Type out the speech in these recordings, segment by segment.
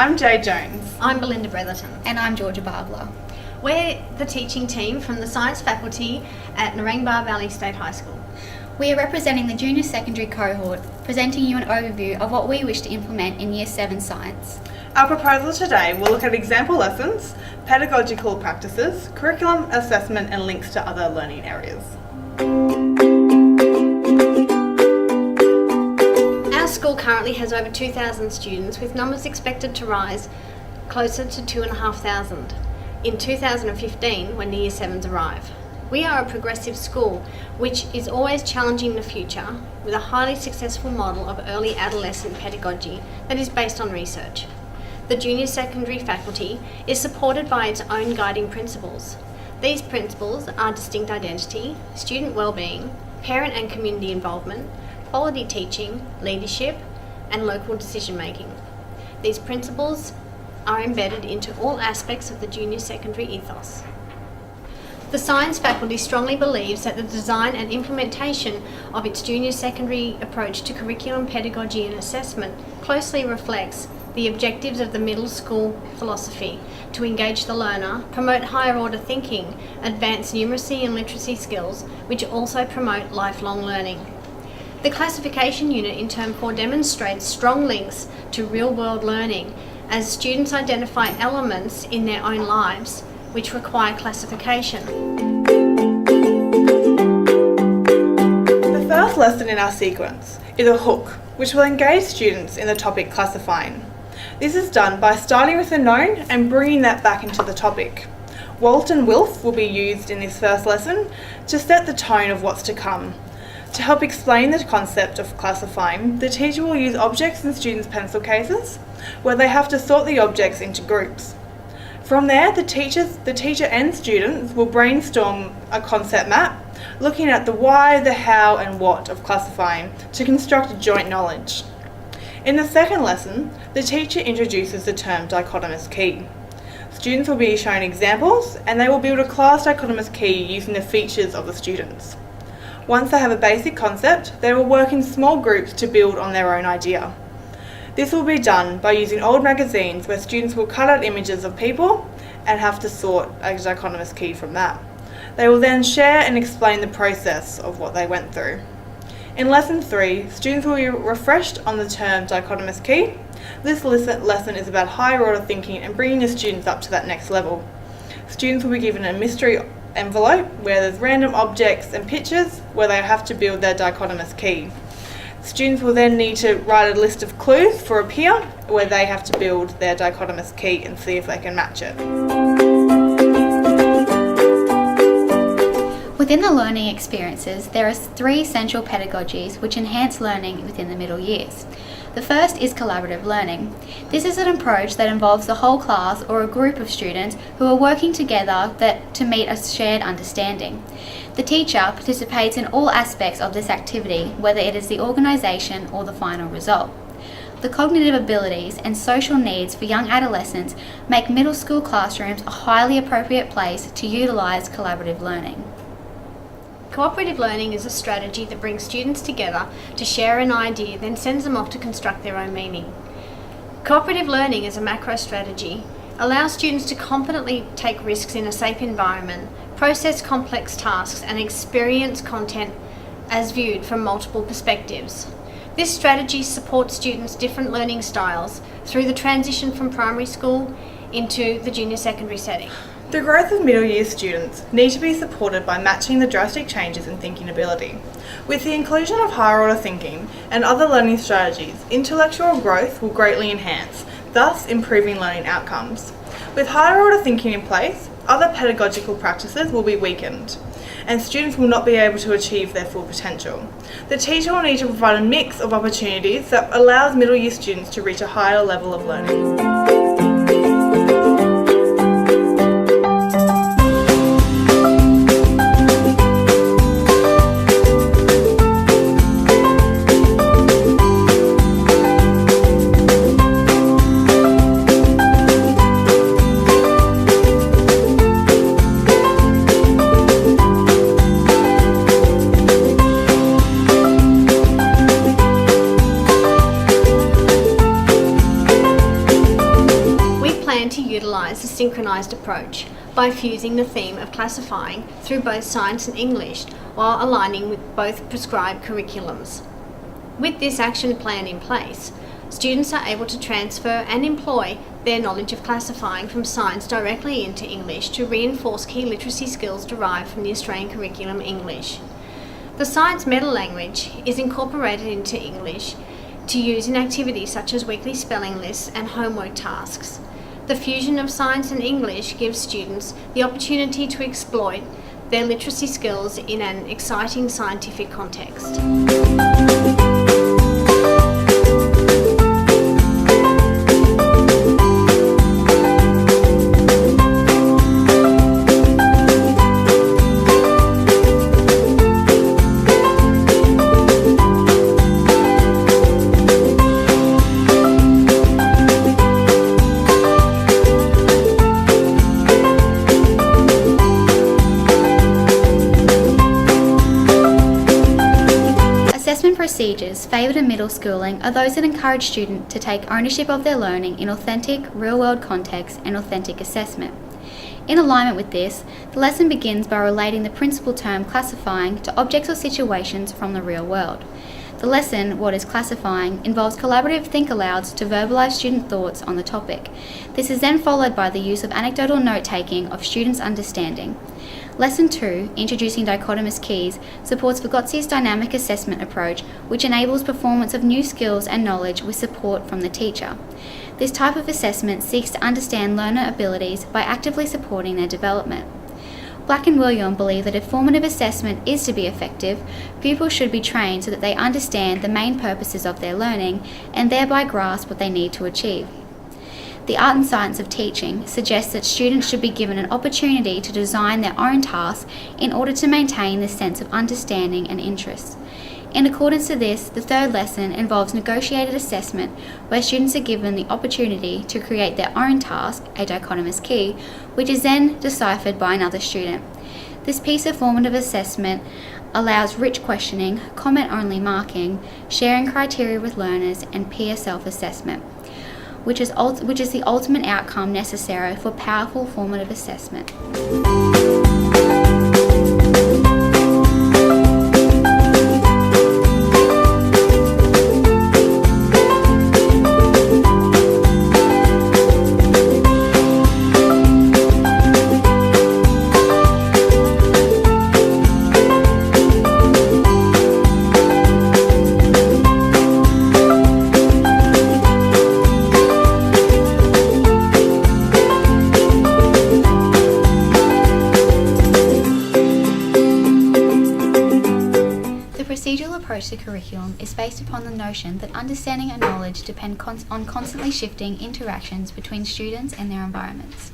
I'm Jay Jones. I'm Belinda Bretherton. And I'm Georgia Barbler. We're the teaching team from the science faculty at Narangba Valley State High School. We are representing the junior secondary cohort, presenting you an overview of what we wish to implement in Year 7 Science. Our proposal today will look at example lessons, pedagogical practices, curriculum assessment and links to other learning areas. Our school currently has over 2,000 students, with numbers expected to rise closer to 2,500 in 2015 when the Year 7s arrive. We are a progressive school which is always challenging the future with a highly successful model of early adolescent pedagogy that is based on research. The junior secondary faculty is supported by its own guiding principles. These principles are distinct identity, student wellbeing, parent and community involvement, quality teaching, leadership, and local decision making. These principles are embedded into all aspects of the junior secondary ethos. The science faculty strongly believes that the design and implementation of its junior secondary approach to curriculum, pedagogy and assessment closely reflects the objectives of the middle school philosophy to engage the learner, promote higher order thinking, advance numeracy and literacy skills, which also promote lifelong learning. The classification unit in Term 4 demonstrates strong links to real-world learning as students identify elements in their own lives which require classification. The first lesson in our sequence is a hook, which will engage students in the topic classifying. This is done by starting with the known and bringing that back into the topic. Walt and Wilf will be used in this first lesson to set the tone of what's to come. To help explain the concept of classifying, the teacher will use objects in students' pencil cases, where they have to sort the objects into groups. From there, the teacher and students will brainstorm a concept map, looking at the why, the how and what of classifying to construct a joint knowledge. In the second lesson, the teacher introduces the term dichotomous key. Students will be shown examples and they will build a class dichotomous key using the features of the students. Once they have a basic concept, they will work in small groups to build on their own idea. This will be done by using old magazines where students will cut out images of people and have to sort a dichotomous key from that. They will then share and explain the process of what they went through. In Lesson 3, students will be refreshed on the term dichotomous key. This lesson is about higher order thinking and bringing the students up to that next level. Students will be given a mystery envelope where there's random objects and pictures where they have to build their dichotomous key. Students will then need to write a list of clues for a peer where they have to build their dichotomous key and see if they can match it. Within the learning experiences, there are 3 essential pedagogies which enhance learning within the middle years. The first is collaborative learning. This is an approach that involves the whole class or a group of students who are working together to meet a shared understanding. The teacher participates in all aspects of this activity, whether it is the organisation or the final result. The cognitive abilities and social needs for young adolescents make middle school classrooms a highly appropriate place to utilise collaborative learning. Cooperative learning is a strategy that brings students together to share an idea, then sends them off to construct their own meaning. Cooperative learning as a macro strategy allows students to confidently take risks in a safe environment, process complex tasks, and experience content as viewed from multiple perspectives. This strategy supports students' different learning styles through the transition from primary school into the junior secondary setting. The growth of middle year students need to be supported by matching the drastic changes in thinking ability. With the inclusion of higher order thinking and other learning strategies, intellectual growth will greatly enhance, thus improving learning outcomes. With higher order thinking in place, other pedagogical practices will be weakened, and students will not be able to achieve their full potential. The teacher will need to provide a mix of opportunities that allows middle year students to reach a higher level of learning. plan to utilise a synchronised approach by fusing the theme of classifying through both science and English while aligning with both prescribed curriculums. With this action plan in place, students are able to transfer and employ their knowledge of classifying from science directly into English to reinforce key literacy skills derived from the Australian curriculum English. The science meta language is incorporated into English to use in activities such as weekly spelling lists and homework tasks. The fusion of science and English gives students the opportunity to exploit their literacy skills in an exciting scientific context. Assessment procedures favoured in middle schooling are those that encourage students to take ownership of their learning in authentic, real-world context and authentic assessment. In alignment with this, the lesson begins by relating the principal term classifying to objects or situations from the real world. The lesson, What is Classifying, involves collaborative think-alouds to verbalise student thoughts on the topic. This is then followed by the use of anecdotal note-taking of students' understanding. Lesson 2, Introducing Dichotomous Keys, supports Vygotsky's dynamic assessment approach, which enables performance of new skills and knowledge with support from the teacher. This type of assessment seeks to understand learner abilities by actively supporting their development. Black and William believe that if formative assessment is to be effective, pupils should be trained so that they understand the main purposes of their learning and thereby grasp what they need to achieve. The Art and Science of Teaching suggests that students should be given an opportunity to design their own tasks in order to maintain this sense of understanding and interest. In accordance to this, the third lesson involves negotiated assessment, where students are given the opportunity to create their own task, a dichotomous key, which is then deciphered by another student. This piece of formative assessment allows rich questioning, comment-only marking, sharing criteria with learners, and peer self-assessment, which is the ultimate outcome necessary for powerful formative assessment. The procedural approach to curriculum is based upon the notion that understanding and knowledge depend on constantly shifting interactions between students and their environments.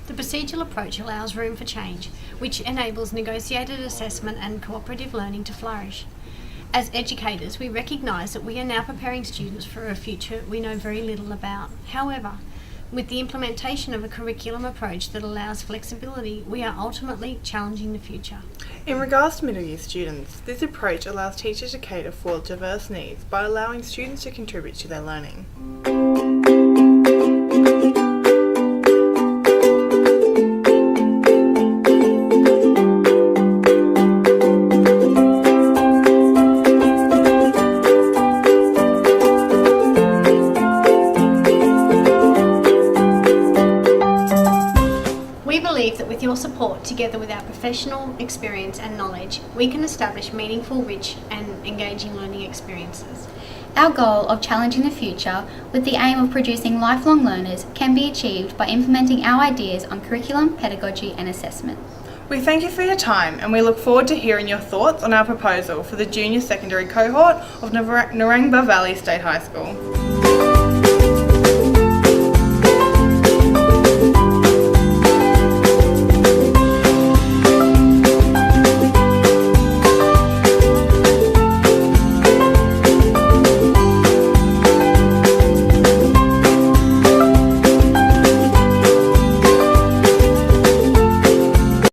The procedural approach allows room for change, which enables negotiated assessment and cooperative learning to flourish. As educators, we recognise that we are now preparing students for a future we know very little about. However, with the implementation of a curriculum approach that allows flexibility, we are ultimately challenging the future. In regards to middle year students, this approach allows teachers to cater for diverse needs by allowing students to contribute to their learning. We believe that with your support, together with our professional experience and knowledge, we can establish meaningful, rich and engaging learning experiences. Our goal of challenging the future with the aim of producing lifelong learners can be achieved by implementing our ideas on curriculum, pedagogy and assessment. We thank you for your time and we look forward to hearing your thoughts on our proposal for the junior secondary cohort of Narangba Valley State High School.